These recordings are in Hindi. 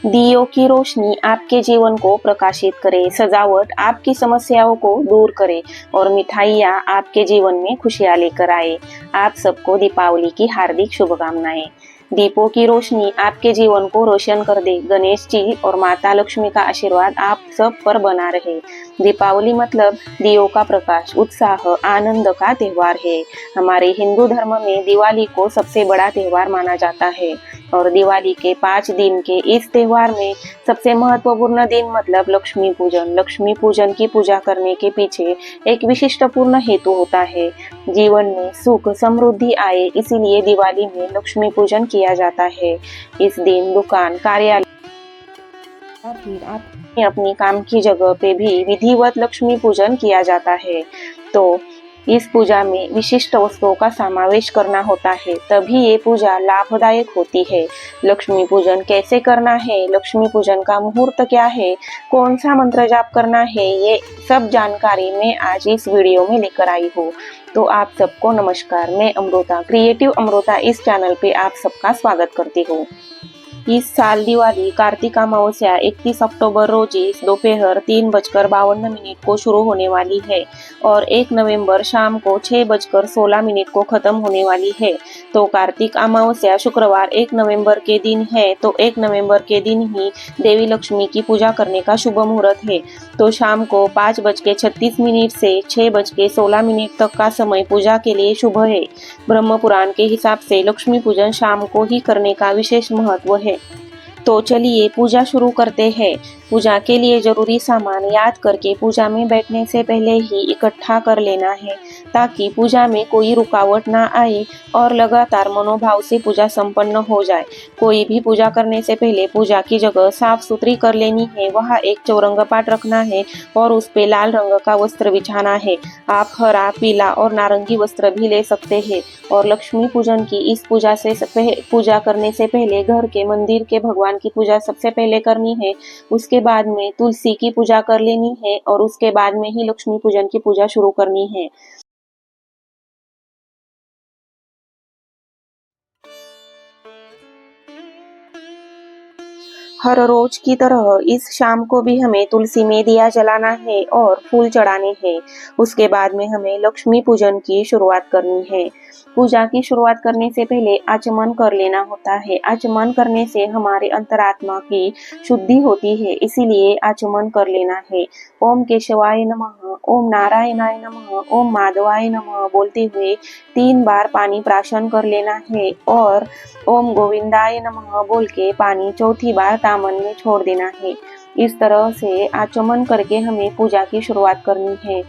दियों की रोशनी आपके जीवन को प्रकाशित करे, सजावट आपकी समस्याओं को दूर करे और मिठाइयाँ आपके जीवन में खुशियाँ लेकर आए। आप सबको दीपावली की हार्दिक शुभकामनाएं। दीपों की रोशनी आपके जीवन को रोशन कर दे। गणेश जी और माता लक्ष्मी का आशीर्वाद आप सब पर बना रहे। दीपावली मतलब दियों का प्रकाश, उत्साह, आनंद का त्योहार है। हमारे हिंदू धर्म में दिवाली को सबसे बड़ा त्योहार माना जाता है और दिवाली के 5 दिन के इस त्योहार में सबसे महत्वपूर्ण दिन मतलब लक्ष्मी पूजन। लक्ष्मी पूजन की पूजा करने के पीछे एक विशिष्ट पूर्ण हेतु होता है। जीवन में सुख समृद्धि आए, इसीलिए दिवाली में लक्ष्मी पूजन किया जाता है। इस दिन दुकान, कार्यालय या फिर आप अपनी काम की जगह पे भी विधिवत लक्ष्मी पूजन किया जाता है। तो इस पूजा में विशिष्ट वस्तुओं का समावेश करना होता है, तभी ये पूजा लाभदायक होती है। लक्ष्मी पूजन कैसे करना है, लक्ष्मी पूजन का मुहूर्त क्या है, कौन सा मंत्र जाप करना है, ये सब जानकारी मैं आज इस वीडियो में लेकर आई हूँ। तो आप सबको नमस्कार, मैं अमृता, क्रिएटिव अमृता इस चैनल पे आप सबका स्वागत करती हूँ। इस साल दिवाली कार्तिक अमावस्या 31 अक्टूबर रोजी दोपहर 3:52 को शुरू होने वाली है और 1 नवंबर शाम को 6:16 को खत्म होने वाली है। तो कार्तिक अमावस्या शुक्रवार 1 नवंबर के दिन है, तो 1 नवंबर के दिन ही देवी लक्ष्मी की पूजा करने का शुभ मुहूर्त है। तो शाम को 5:36 से 6:16 तक का समय पूजा के लिए शुभ है। ब्रह्म पुराण के हिसाब से लक्ष्मी पूजन शाम को ही करने का विशेष महत्व है। तो चलिए पूजा शुरू करते हैं। पूजा के लिए जरूरी सामान याद करके पूजा में बैठने से पहले ही इकट्ठा कर लेना है, ताकि पूजा में कोई रुकावट ना आए और लगातार मनोभाव से पूजा संपन्न हो जाए। कोई भी पूजा करने से पहले पूजा की जगह साफ सुथरी कर लेनी है। वहाँ एक चौरंग पाट रखना है और उस पे लाल रंग का वस्त्र बिछाना है। आप हरा, पीला और नारंगी वस्त्र भी ले सकते हैं। और लक्ष्मी पूजन की इस पूजा करने से पहले घर के मंदिर के भगवान की पूजा सबसे पहले करनी है। उसके बाद में तुलसी की पूजा कर लेनी है और उसके बाद में ही लक्ष्मी पूजन की पूजा शुरू करनी है। हर रोज की तरह इस शाम को भी हमें तुलसी में दिया जलाना है और फूल चढ़ाने हैं। उसके बाद में हमें लक्ष्मी पूजन की शुरुआत करनी है। पूजा की शुरुआत करने से पहले आचमन कर लेना होता है। आचमन करने से हमारे अंतरात्मा की शुद्धि होती है, इसीलिए आचमन कर लेना है। ओम केशवाय नमः, ओम नारायणाय नमः, ओम माधवाय नमः बोलते हुए 3 बार पानी प्राशन कर लेना है और ओम गोविंदाय नमः बोल के पानी 4थी बार दामन में छोड़ देना है। इस तरह से आचमन करके हमें पूजा की शुरुआत करनी है।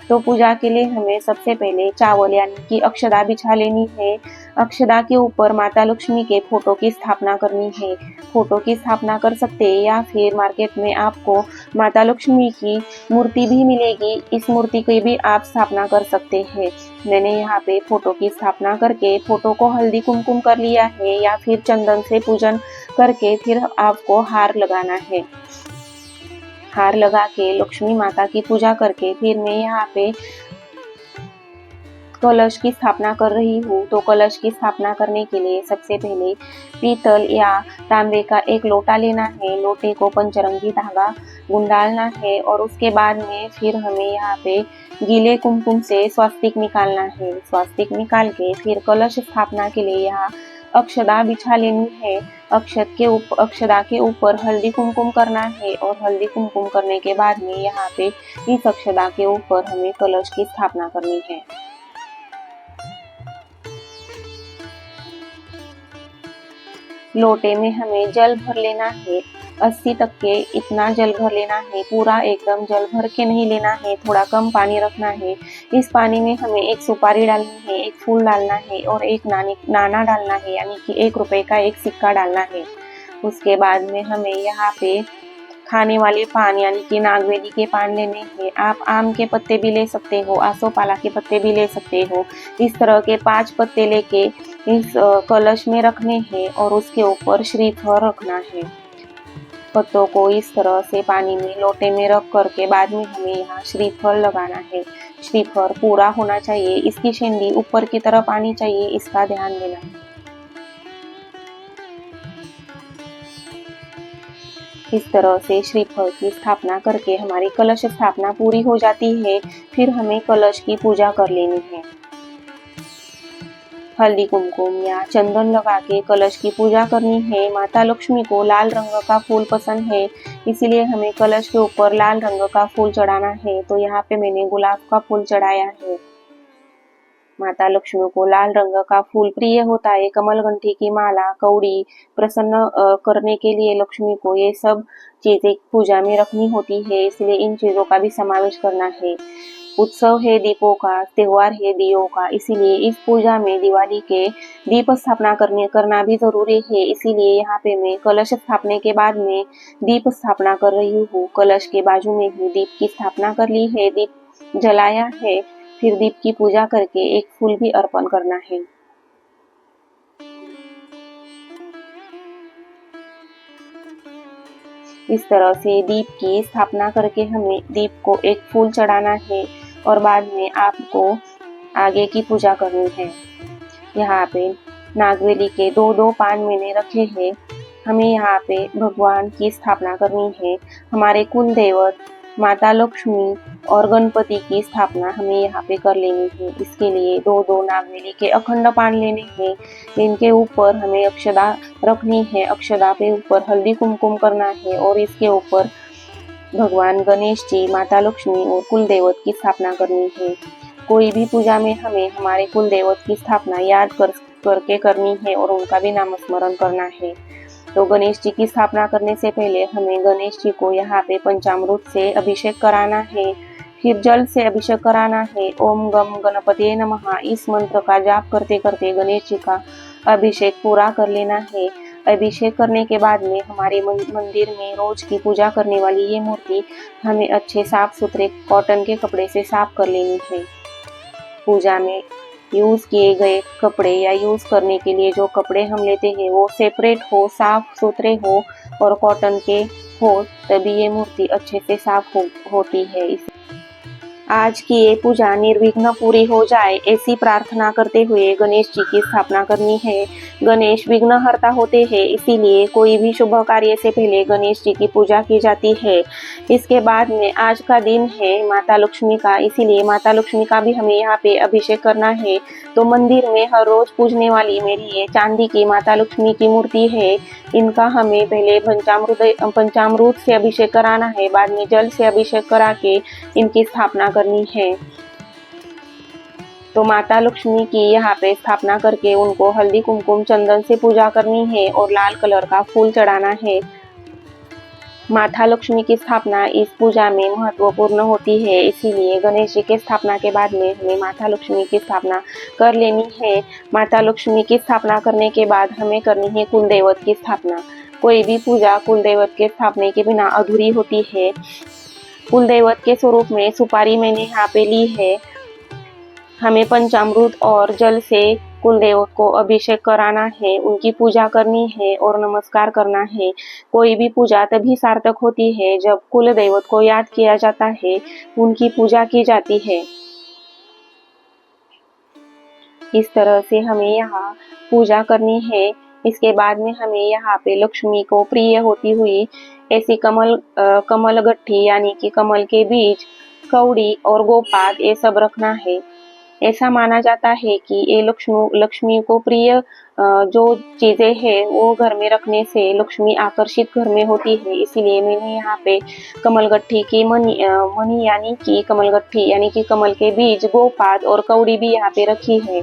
तो पूजा के लिए हमें सबसे पहले चावल यानी कि अक्षदा बिछा लेनी है। अक्षदा के ऊपर माता लक्ष्मी के फोटो की स्थापना करनी है। फोटो की स्थापना कर सकते हैं या फिर मार्केट में आपको माता लक्ष्मी की मूर्ति भी मिलेगी, इस मूर्ति की भी आप स्थापना कर सकते हैं। मैंने यहाँ पे फोटो की स्थापना करके फोटो को हल्दी कुमकुम कर लिया है या फिर चंदन से पूजन करके फिर आपको हार लगाना है। हार लगा के लक्ष्मी माता की पूजा करके फिर मैं यहाँ पे कलश की स्थापना कर रही हूँ। तो कलश की स्थापना करने के लिए सबसे पहले पीतल या तांबे का एक लोटा लेना है। लोटे को पंचरंगी धागा गुंडालना है और उसके बाद में फिर हमें यहाँ पे गीले कुमकुम से स्वास्तिक निकालना है। स्वास्तिक निकाल के फिर कलश स्थापना के लिए यहाँ अक्षदा बिछा लेनी है। अक्षदा के ऊपर हल्दी कुमकुम करना है और हल्दी कुमकुम करने के बाद में यहाँ पे इस अक्षदा के ऊपर हमें कलश की स्थापना करनी है। लोटे में हमें जल भर लेना है। 80 तक के इतना जल भर लेना है। पूरा एकदम जल भर के नहीं लेना है, थोड़ा कम पानी रखना है। इस पानी में हमें एक सुपारी डालनी है, एक फूल डालना है और एक नाना डालना है, यानी कि 1 रुपए का एक सिक्का डालना है। उसके बाद में हमें यहाँ पे खाने वाले पान यानी कि नागवेली के पान लेने हैं। आप आम के पत्ते भी ले सकते हो, आसोपाला के पत्ते भी ले सकते हो। इस तरह के 5 पत्ते लेके इस कलश में रखने हैं और उसके ऊपर श्रीफल रखना है। पत्तों को इस तरह से पानी में लोटे में रख करके बाद में हमें यहाँ श्रीफल लगाना है। श्रीफल पूरा होना चाहिए, इसकी शेंडी ऊपर की तरफ आनी चाहिए, इसका ध्यान देना है। इस तरह से श्रीफल की स्थापना करके हमारी कलश स्थापना पूरी हो जाती है। फिर हमें कलश की पूजा कर लेनी है। हल्दी कुमकुम या चंदन लगा के कलश की पूजा करनी है। माता लक्ष्मी को लाल रंग का फूल पसंद है, इसीलिए हमें कलश के ऊपर लाल रंग का फूल चढ़ाना है। तो यहाँ पे मैंने गुलाब का फूल चढ़ाया है। माता लक्ष्मी को लाल रंग का फूल प्रिय होता है। कमलगंठी की माला, कौड़ी प्रसन्न करने के लिए लक्ष्मी को ये सब चीजें पूजा में रखनी होती है, इसलिए इन चीजों का भी समावेश करना है। उत्सव है दीपों का, त्योहार है दियों का, इसीलिए इस पूजा में दिवाली के दीप स्थापना करना भी जरूरी है। इसीलिए यहाँ पे मैं कलश स्थापना के बाद में दीप स्थापना कर रही हूँ। कलश के बाजू में ही दीप की स्थापना कर ली है, दीप जलाया है। फिर दीप की पूजा करके एक फूल भी अर्पण करना है। इस तरह से दीप की स्थापना करके हमें दीप को एक फूल चढ़ाना है और बाद में आपको आगे की पूजा करनी है। यहाँ पे नागवेली के दो पान मैंने रखे हैं। हमें यहाँ पे भगवान की स्थापना करनी है। हमारे कुल देवत माता लक्ष्मी और गणपति की स्थापना हमें यहाँ पे कर लेनी है। इसके लिए दो नागवेली के अखंड पान लेने हैं। इनके ऊपर हमें अक्षदा रखनी है। अक्षदा पे ऊपर हल्दी कुमकुम करना है और इसके ऊपर भगवान गणेश जी, माता लक्ष्मी और कुल देवत की स्थापना करनी है। कोई भी पूजा में हमें हमारे कुल देवत की स्थापना याद करके करनी है और उनका भी नाम स्मरण करना है। तो गणेश जी की स्थापना करने से पहले हमें गणेश जी को यहाँ पे पंचामृत से अभिषेक कराना है। फिर जल से अभिषेक कराना है। ओम गम गणपते नमः इस मंत्र का जाप करते करते गणेश जी का अभिषेक पूरा कर लेना है। अभिषेक करने के बाद में हमारे मंदिर में रोज की पूजा करने वाली ये मूर्ति हमें अच्छे साफ सुथरे कॉटन के कपड़े से साफ कर लेनी है। पूजा में यूज किए गए कपड़े या यूज करने के लिए जो कपड़े हम लेते हैं वो सेपरेट हो, साफ सुथरे हो और कॉटन के हो, तभी ये मूर्ति अच्छे से साफ होती है। आज की ये पूजा निर्विघ्न पूरी हो जाए ऐसी प्रार्थना करते हुए गणेश जी की स्थापना करनी है। गणेश विघ्नहर्ता होते हैं, इसीलिए कोई भी शुभ कार्य से पहले गणेश जी की पूजा की जाती है। इसके बाद में आज का दिन है माता लक्ष्मी का, इसीलिए माता लक्ष्मी का भी हमें यहाँ पे अभिषेक करना है। तो मंदिर में हर रोज पूजने वाली मेरी ये चांदी की माता लक्ष्मी की मूर्ति है। इनका हमें पहले पंचामृत से अभिषेक कराना है, बाद में जल से अभिषेक करा के इनकी स्थापना करनी है। तो माता लक्ष्मी की यहाँ पे स्थापना करके उनको हल्दी कुमकुम चंदन से पूजा करनी है और लाल कलर का फूल चढ़ाना है। माता लक्ष्मी की स्थापना इस पूजा में महत्वपूर्ण होती है, इसीलिए गणेश जी के स्थापना के बाद में हमें माता लक्ष्मी की स्थापना कर लेनी है। माता लक्ष्मी की स्थापना करने के बाद हमें करनी है कुल देवत की स्थापना। कोई भी पूजा कुल देवत के स्थापना के बिना अधूरी होती है। कुल देवत के स्वरूप में सुपारी मैंने यहाँ पे ली है। हमें पंचामृत और जल से कुल देवत को अभिषेक कराना है, उनकी पूजा करनी है और नमस्कार करना है। कोई भी पूजा तभी सार्थक होती है जब कुल देवत को याद किया जाता है, उनकी पूजा की जाती है। इस तरह से हमें यहाँ पूजा करनी है। इसके बाद में हमें यहाँ पे लक्ष्मी को प्रिय होती हुई ऐसी कमल गट्ठी यानी कि कमल के बीज, कौड़ी और गोपाद ये सब रखना है। ऐसा माना जाता है कि ये लक्ष्मी को प्रिय जो चीजें हैं वो घर में रखने से लक्ष्मी आकर्षित घर में होती है। इसीलिए मैंने यहाँ पे कमलगट्ठी की मनी यानी कि कमलगट्ठी यानी कि कमल के बीज, गोपाद और कौड़ी भी यहाँ पे रखी है।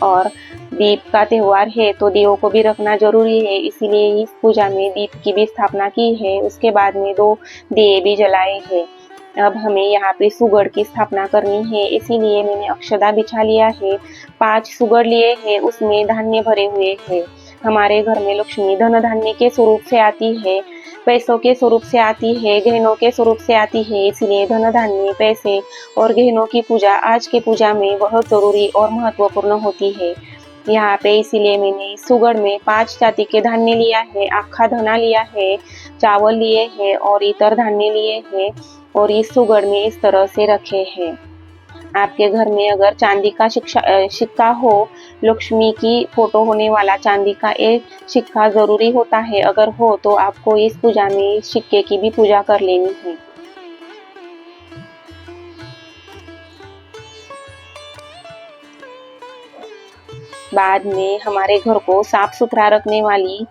और दीप का त्योहार है तो दियों को भी रखना जरूरी है, इसीलिए इस पूजा में दीप की भी स्थापना की है। उसके बाद में 2 दिए भी जलाए हैं। अब हमें यहाँ पे सुगड़ की स्थापना करनी है, इसीलिए मैंने अक्षदा बिछा लिया है। 5 सुगड़ लिए हैं, उसमें धान्य भरे हुए हैं। हमारे घर में लक्ष्मी धन धान्य के स्वरूप से आती है, पैसों के स्वरूप से आती है, गहनों के स्वरूप से आती है। इसलिए धन धान्य, पैसे और गहनों की पूजा आज की पूजा में बहुत जरूरी और महत्वपूर्ण होती है। यहाँ पे इसीलिए मैंने सुगड़ में 5 जाति के धान्य लिया है, आखा धना लिया है, चावल लिए हैं और इतर धान्य लिए हैं और इस सुगड़ में इस तरह से रखे हैं। आपके घर में अगर चांदी का सिक्का हो, लक्ष्मी की फोटो होने वाला चांदी का एक सिक्का जरूरी होता है। अगर हो तो आपको इस पूजा में सिक्के की भी पूजा कर लेनी है। बाद में हमारे घर को साफ सुथरा रखने वाली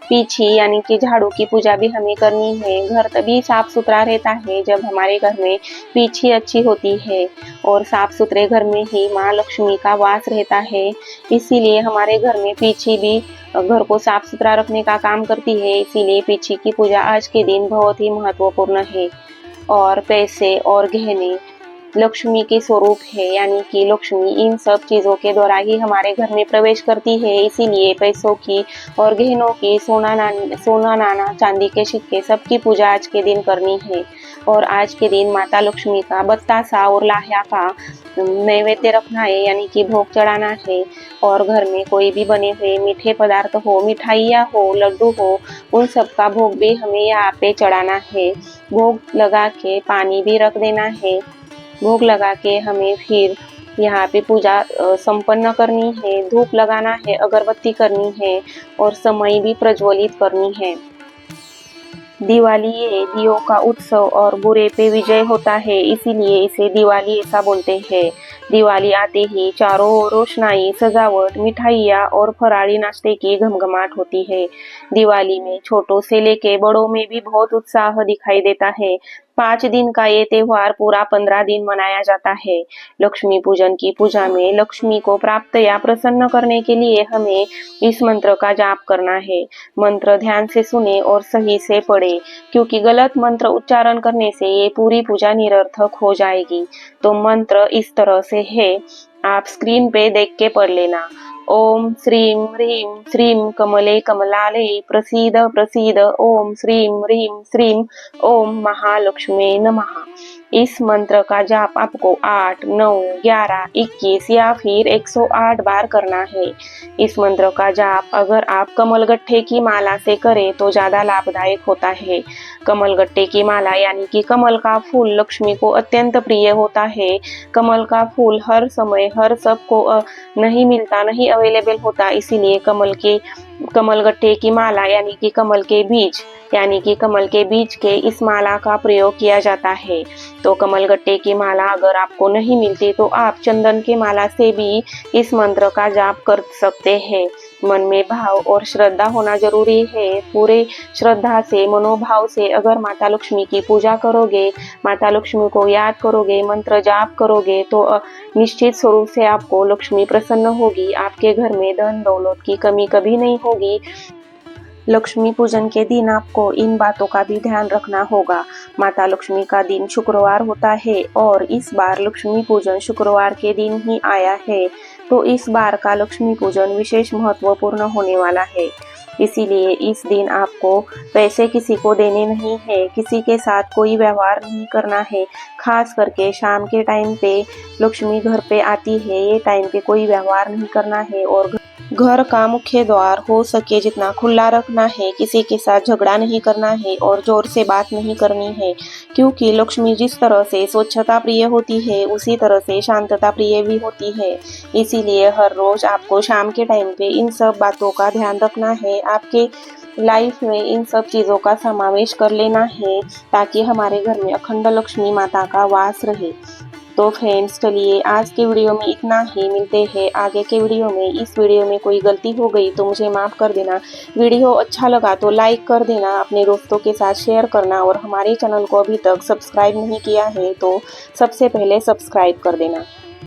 पीछी यानी कि झाड़ू की पूजा भी हमें करनी है। घर तभी साफ सुथरा रहता है जब हमारे घर में पीछी अच्छी होती है और साफ सुथरे घर में ही माँ लक्ष्मी का वास रहता है। इसीलिए हमारे घर में पीछी भी घर को साफ सुथरा रखने का काम करती है। इसीलिए पीछी की पूजा आज के दिन बहुत ही महत्वपूर्ण है। और पैसे और गहने लक्ष्मी के स्वरूप है, यानी कि लक्ष्मी इन सब चीजों के द्वारा ही हमारे घर में प्रवेश करती है। इसीलिए पैसों की और गहनों की, सोना नाना, चांदी के सिक्के, सबकी पूजा आज के दिन करनी है। और आज के दिन माता लक्ष्मी का बतासा और लाह्या का नैवेद्य रखना है, यानी कि भोग चढ़ाना है। और घर में कोई भी बने हुए मीठे पदार्थ हो, मिठाइयाँ हो, लड्डू हो, उन सब का भोग भी हमें यहाँ पे चढ़ाना है। भोग लगा के पानी भी रख देना है। भोग लगा के हमें फिर यहाँ पे पूजा संपन्न करनी है। धूप लगाना है, अगरबत्ती करनी है और समय भी प्रज्वलित करनी है। दिवाली ये दियों का उत्सव और बुरे पे विजय होता है, इसीलिए इसे दिवाली ऐसा बोलते हैं। दिवाली आते ही चारों ओर रोशनाई, सजावट, मिठाइयाँ और फराળી नाश्ते की घमघमाट होती है। दिवाली में छोटों से लेके बड़ों में भी बहुत उत्साह दिखाई देता है। 5 दिन का ये त्योहार पूरा 15 दिन मनाया जाता है। लक्ष्मी पूजन की पूजा में लक्ष्मी को प्राप्त या प्रसन्न करने के लिए हमें इस मंत्र का जाप करना है। मंत्र ध्यान से सुने और सही से पढ़े, क्योंकि गलत मंत्र उच्चारण करने से ये पूरी पूजा निरर्थक हो जाएगी। तो मंत्र इस तरह से है, आप स्क्रीन पे देख के पढ़ लेना। ओम श्रीं ह्रीं श्रीं कमले कमलाले प्रसीद प्रसीद। ओम श्रीं ह्रीं श्रीं ओम महालक्ष्मी नमः। इस मंत्र का जाप आपको 8, 9, 11, 21 या फिर 108 बार करना है। इस मंत्र का जाप अगर आप कमलगट्टे की माला से करें तो ज्यादा लाभदायक होता है। कमलगट्टे की माला यानी कि कमल का फूल लक्ष्मी को अत्यंत प्रिय होता है। कमल का फूल हर समय हर सबको नहीं मिलता, नहीं अवेलेबल होता, इसीलिए कमलगट्टे की माला यानी कि कमल के बीज के इस माला का प्रयोग किया जाता है। तो कमलगट्टे की माला अगर आपको नहीं मिलती तो आप चंदन की माला से भी इस मंत्र का जाप कर सकते हैं। मन में भाव और श्रद्धा होना जरूरी है। पूरे श्रद्धा से, मनोभाव से अगर माता लक्ष्मी की पूजा करोगे, माता लक्ष्मी को याद करोगे, मंत्र जाप करोगे तो निश्चित स्वरूप से आपको लक्ष्मी प्रसन्न होगी। आपके घर में धन दौलत की कमी कभी नहीं होगी। लक्ष्मी पूजन के दिन आपको इन बातों का भी ध्यान रखना होगा। माता लक्ष्मी का दिन शुक्रवार होता है और इस बार लक्ष्मी पूजन शुक्रवार के दिन ही आया है, तो इस बार का लक्ष्मी पूजन विशेष महत्वपूर्ण होने वाला है। इसीलिए इस दिन आपको पैसे किसी को देने नहीं है, किसी के साथ कोई व्यवहार नहीं करना है। खास करके शाम के टाइम पे लक्ष्मी घर पे आती है, ये टाइम पे कोई व्यवहार नहीं करना है और घर का मुख्य द्वार हो सके जितना खुला रखना है। किसी के साथ झगड़ा नहीं करना है और जोर से बात नहीं करनी है, क्योंकि लक्ष्मी जिस तरह से स्वच्छता प्रिय होती है उसी तरह से शांतता प्रिय भी होती है। इसीलिए हर रोज आपको शाम के टाइम पे इन सब बातों का ध्यान रखना है। आपके लाइफ में इन सब चीज़ों का समावेश कर लेना है ताकि हमारे घर में अखंड लक्ष्मी माता का वास रहे। तो फ्रेंड्स चलिए आज के वीडियो में इतना ही, मिलते हैं आगे के वीडियो में। इस वीडियो में कोई गलती हो गई तो मुझे माफ़ कर देना। वीडियो अच्छा लगा तो लाइक कर देना, अपने दोस्तों के साथ शेयर करना और हमारे चैनल को अभी तक सब्सक्राइब नहीं किया है तो सबसे पहले सब्सक्राइब कर देना।